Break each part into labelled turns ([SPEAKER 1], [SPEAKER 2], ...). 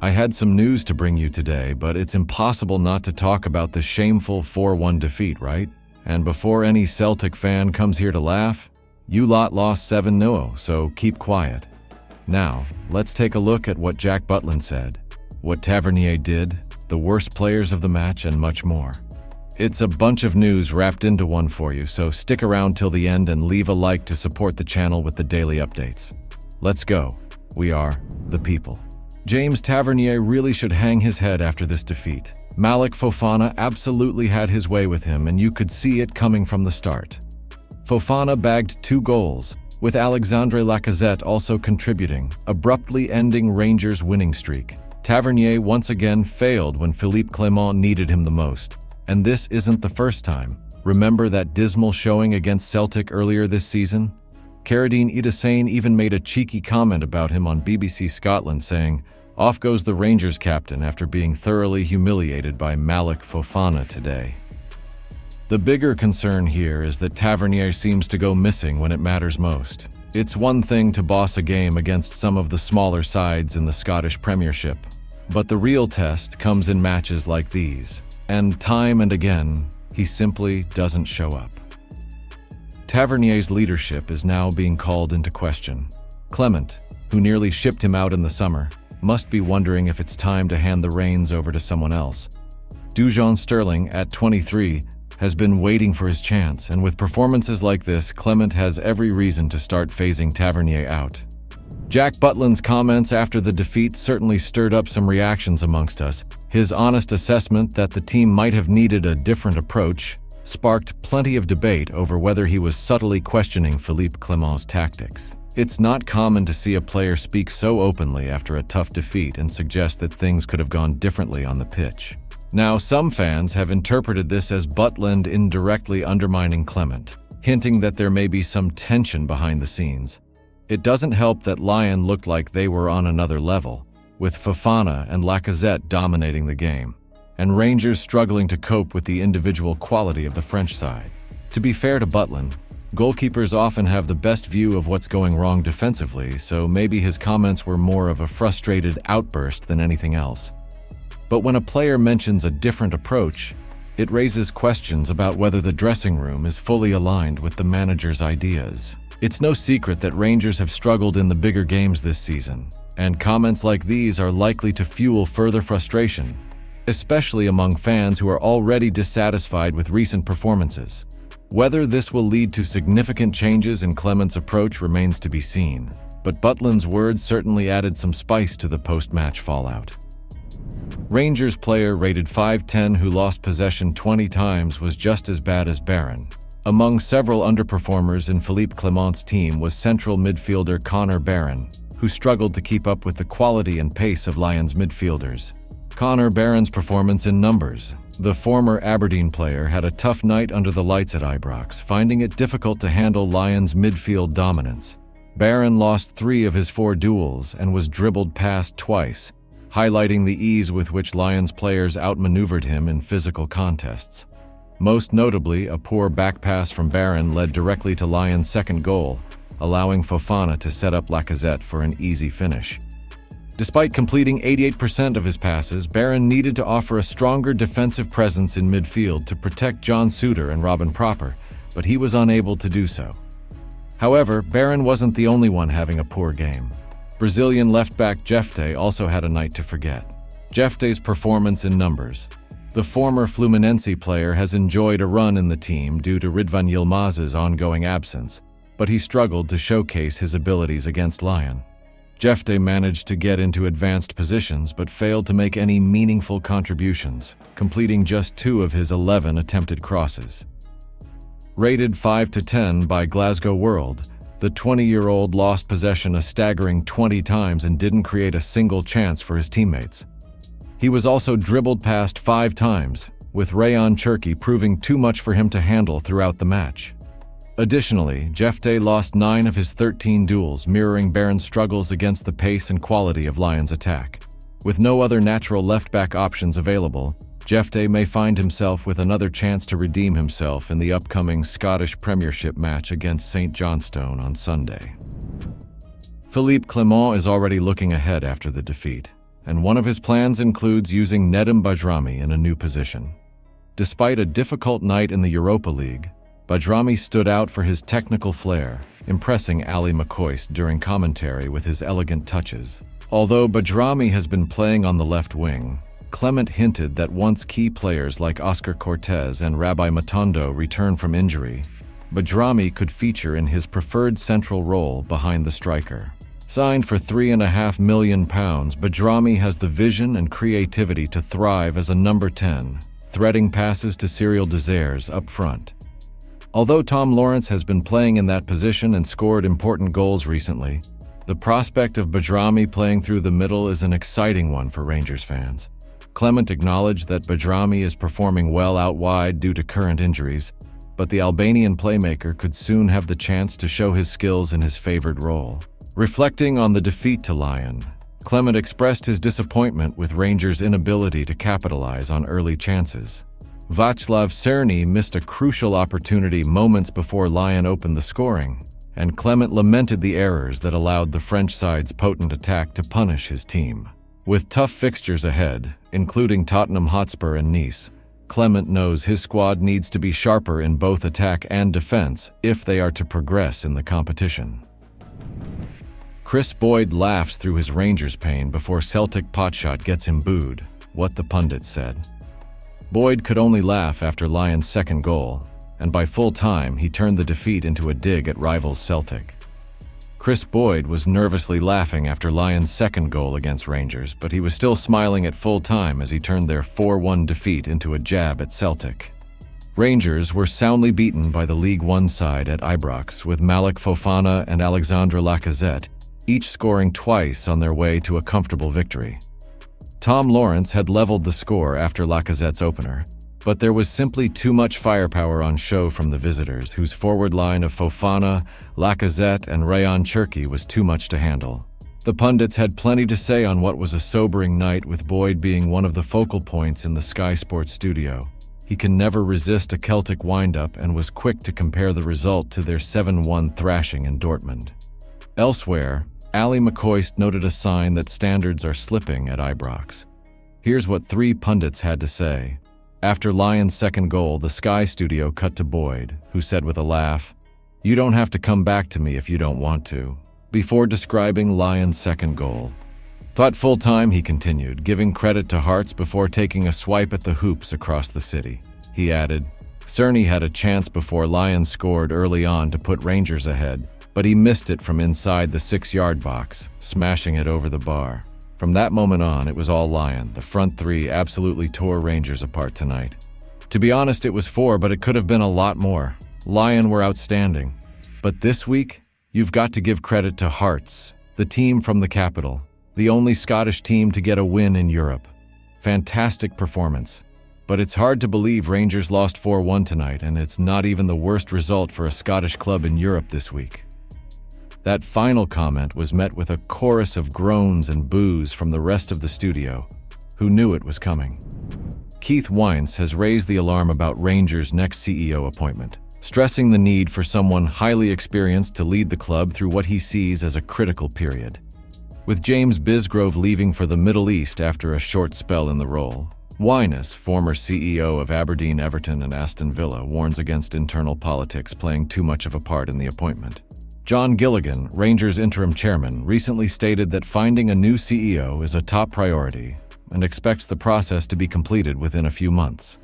[SPEAKER 1] I had some news to bring you today, but it's impossible not to talk about the shameful 4-1 defeat, right? And before any Celtic fan comes here to laugh, you lot lost 7-0, so keep quiet. Now, let's take a look at what Jack Butland said, what Tavernier did, the worst players of the match, and much more. It's a bunch of news wrapped into one for you, so stick around till the end and leave a like to support the channel with the daily updates. Let's go. We are the people. James Tavernier really should hang his head after this defeat. Malik Fofana absolutely had his way with him, and you could see it coming from the start. Fofana bagged 2 goals, with Alexandre Lacazette also contributing, abruptly ending Rangers' winning streak. Tavernier once again failed when Philippe Clement needed him the most. And this isn't the first time. Remember that dismal showing against Celtic earlier this season? Caradine Idesane even made a cheeky comment about him on BBC Scotland, saying, "Off goes the Rangers captain after being thoroughly humiliated by Malik Fofana today." The bigger concern here is that Tavernier seems to go missing when it matters most. It's one thing to boss a game against some of the smaller sides in the Scottish Premiership, but the real test comes in matches like these, and time and again, he simply doesn't show up. Tavernier's leadership is now being called into question. Clement, who nearly shipped him out in the summer, must be wondering if it's time to hand the reins over to someone else. Dujon Sterling, at 23, has been waiting for his chance, and with performances like this, Clement has every reason to start phasing Tavernier out. Jack Butland's comments after the defeat certainly stirred up some reactions amongst us. His honest assessment that the team might have needed a different approach sparked plenty of debate over whether he was subtly questioning Philippe Clement's tactics. It's not common to see a player speak so openly after a tough defeat and suggest that things could have gone differently on the pitch. Now, some fans have interpreted this as Butland indirectly undermining Clement, hinting that there may be some tension behind the scenes. It doesn't help that Lyon looked like they were on another level, with Fofana and Lacazette dominating the game, and Rangers struggling to cope with the individual quality of the French side. To be fair to Butland, goalkeepers often have the best view of what's going wrong defensively, so maybe his comments were more of a frustrated outburst than anything else. But when a player mentions a different approach, it raises questions about whether the dressing room is fully aligned with the manager's ideas. It's no secret that Rangers have struggled in the bigger games this season, and comments like these are likely to fuel further frustration, especially among fans who are already dissatisfied with recent performances. Whether this will lead to significant changes in Clement's approach remains to be seen, but Butland's words certainly added some spice to the post-match fallout. Rangers player rated 5'10" who lost possession 20 times was just as bad as Barron. Among several underperformers in Philippe Clement's team was central midfielder Connor Barron, who struggled to keep up with the quality and pace of Lyons midfielders. Connor Barron's performance in numbers. The former Aberdeen player had a tough night under the lights at Ibrox, finding it difficult to handle Lyons' midfield dominance. Barron lost 3 of his 4 duels and was dribbled past twice, highlighting the ease with which Lyons players outmaneuvered him in physical contests. Most notably, a poor back pass from Barron led directly to Lyons' second goal, allowing Fofana to set up Lacazette for an easy finish. Despite completing 88% of his passes, Barron needed to offer a stronger defensive presence in midfield to protect John Suter and Robin Proper, but he was unable to do so. However, Barron wasn't the only one having a poor game. Brazilian left-back Jefte also had a night to forget. Jefte's performance in numbers. The former Fluminense player has enjoyed a run in the team due to Ridvan Yilmaz's ongoing absence, but he struggled to showcase his abilities against Lyon. Jefte managed to get into advanced positions but failed to make any meaningful contributions, completing just 2 of his 11 attempted crosses. Rated 5-10 by Glasgow World, the 20-year-old lost possession a staggering 20 times and didn't create a single chance for his teammates. He was also dribbled past 5 times, with Rayon Cherki proving too much for him to handle throughout the match. Additionally, Jefte lost 9 of his 13 duels, mirroring Barron's struggles against the pace and quality of Lyon's attack. With no other natural left-back options available, Jefte may find himself with another chance to redeem himself in the upcoming Scottish Premiership match against St Johnstone on Sunday. Philippe Clement is already looking ahead after the defeat. and one of his plans includes using Niko Badami in a new position. Despite a difficult night in the Europa League, Badami stood out for his technical flair, impressing Ali McCoist during commentary with his elegant touches. Although Badami has been playing on the left wing, Clement hinted that once key players like Oscar Cortez and Rabbi Matondo return from injury, Badami could feature in his preferred central role behind the striker. Signed for £3.5 million, Badami has the vision and creativity to thrive as a number 10, threading passes to Cyril Desires up front. Although Tom Lawrence has been playing in that position and scored important goals recently, the prospect of Badami playing through the middle is an exciting one for Rangers fans. Clement acknowledged that Badami is performing well out wide due to current injuries, but the Albanian playmaker could soon have the chance to show his skills in his favored role. Reflecting on the defeat to Lyon, Clement expressed his disappointment with Rangers' inability to capitalize on early chances. Václav Černý missed a crucial opportunity moments before Lyon opened the scoring, and Clement lamented the errors that allowed the French side's potent attack to punish his team. With tough fixtures ahead, including Tottenham Hotspur and Nice, Clement knows his squad needs to be sharper in both attack and defense if they are to progress in the competition. Chris Boyd laughs through his Rangers pain before Celtic potshot gets him booed, what the pundits said. Boyd could only laugh after Lyon's second goal, and by full time he turned the defeat into a dig at rivals Celtic. Chris Boyd was nervously laughing after Lyon's second goal against Rangers, but he was still smiling at full time as he turned their 4-1 defeat into a jab at Celtic. Rangers were soundly beaten by the League One side at Ibrox, with Malik Fofana and Alexandre Lacazette each scoring twice on their way to a comfortable victory. Tom Lawrence had leveled the score after Lacazette's opener, but there was simply too much firepower on show from the visitors, whose forward line of Fofana, Lacazette, and Rayan Cherki was too much to handle. The pundits had plenty to say on what was a sobering night, with Boyd being one of the focal points in the Sky Sports studio. He can never resist a Celtic wind-up and was quick to compare the result to their 7-1 thrashing in Dortmund. Elsewhere, Ali McCoist noted a sign that standards are slipping at Ibrox. Here's what three pundits had to say. After Lyon's second goal, the Sky studio cut to Boyd, who said with a laugh, "You don't have to come back to me if you don't want to," before describing Lyon's second goal. "Thought full time," he continued, giving credit to Hearts before taking a swipe at the hoops across the city. He added, "Černý had a chance before Lyon scored early on to put Rangers ahead, but he missed it from inside the 6-yard box, smashing it over the bar. From that moment on, it was all Lyon. The front three absolutely tore Rangers apart tonight. To be honest, it was 4, but it could have been a lot more. Lyon were outstanding. But this week, you've got to give credit to Hearts, the team from the capital, the only Scottish team to get a win in Europe. Fantastic performance. But it's hard to believe Rangers lost 4-1 tonight, and it's not even the worst result for a Scottish club in Europe this week." That final comment was met with a chorus of groans and boos from the rest of the studio, who knew it was coming. Keith Weiss has raised the alarm about Rangers' next CEO appointment, stressing the need for someone highly experienced to lead the club through what he sees as a critical period. With James Bisgrove leaving for the Middle East after a short spell in the role, Weiss, former CEO of Aberdeen, Everton, and Aston Villa, warns against internal politics playing too much of a part in the appointment. John Gilligan, Rangers' interim chairman, recently stated that finding a new CEO is a top priority and expects the process to be completed within a few months.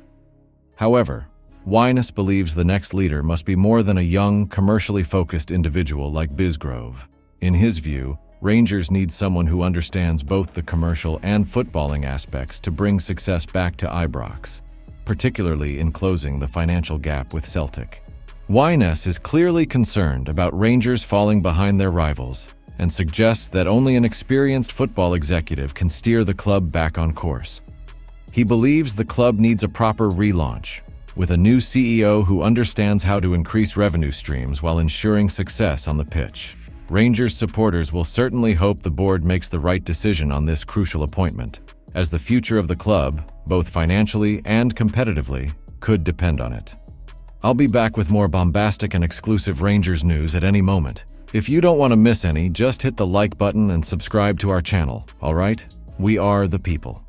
[SPEAKER 1] However, Weiss believes the next leader must be more than a young, commercially focused individual like Bisgrove. In his view, Rangers need someone who understands both the commercial and footballing aspects to bring success back to Ibrox, particularly in closing the financial gap with Celtic. Weiss is clearly concerned about Rangers falling behind their rivals and suggests that only an experienced football executive can steer the club back on course. He believes the club needs a proper relaunch, with a new CEO who understands how to increase revenue streams while ensuring success on the pitch. Rangers supporters will certainly hope the board makes the right decision on this crucial appointment, as the future of the club, both financially and competitively, could depend on it. I'll be back with more bombastic and exclusive Rangers news at any moment. If you don't want to miss any, just hit the like button and subscribe to our channel, all right? We are the people.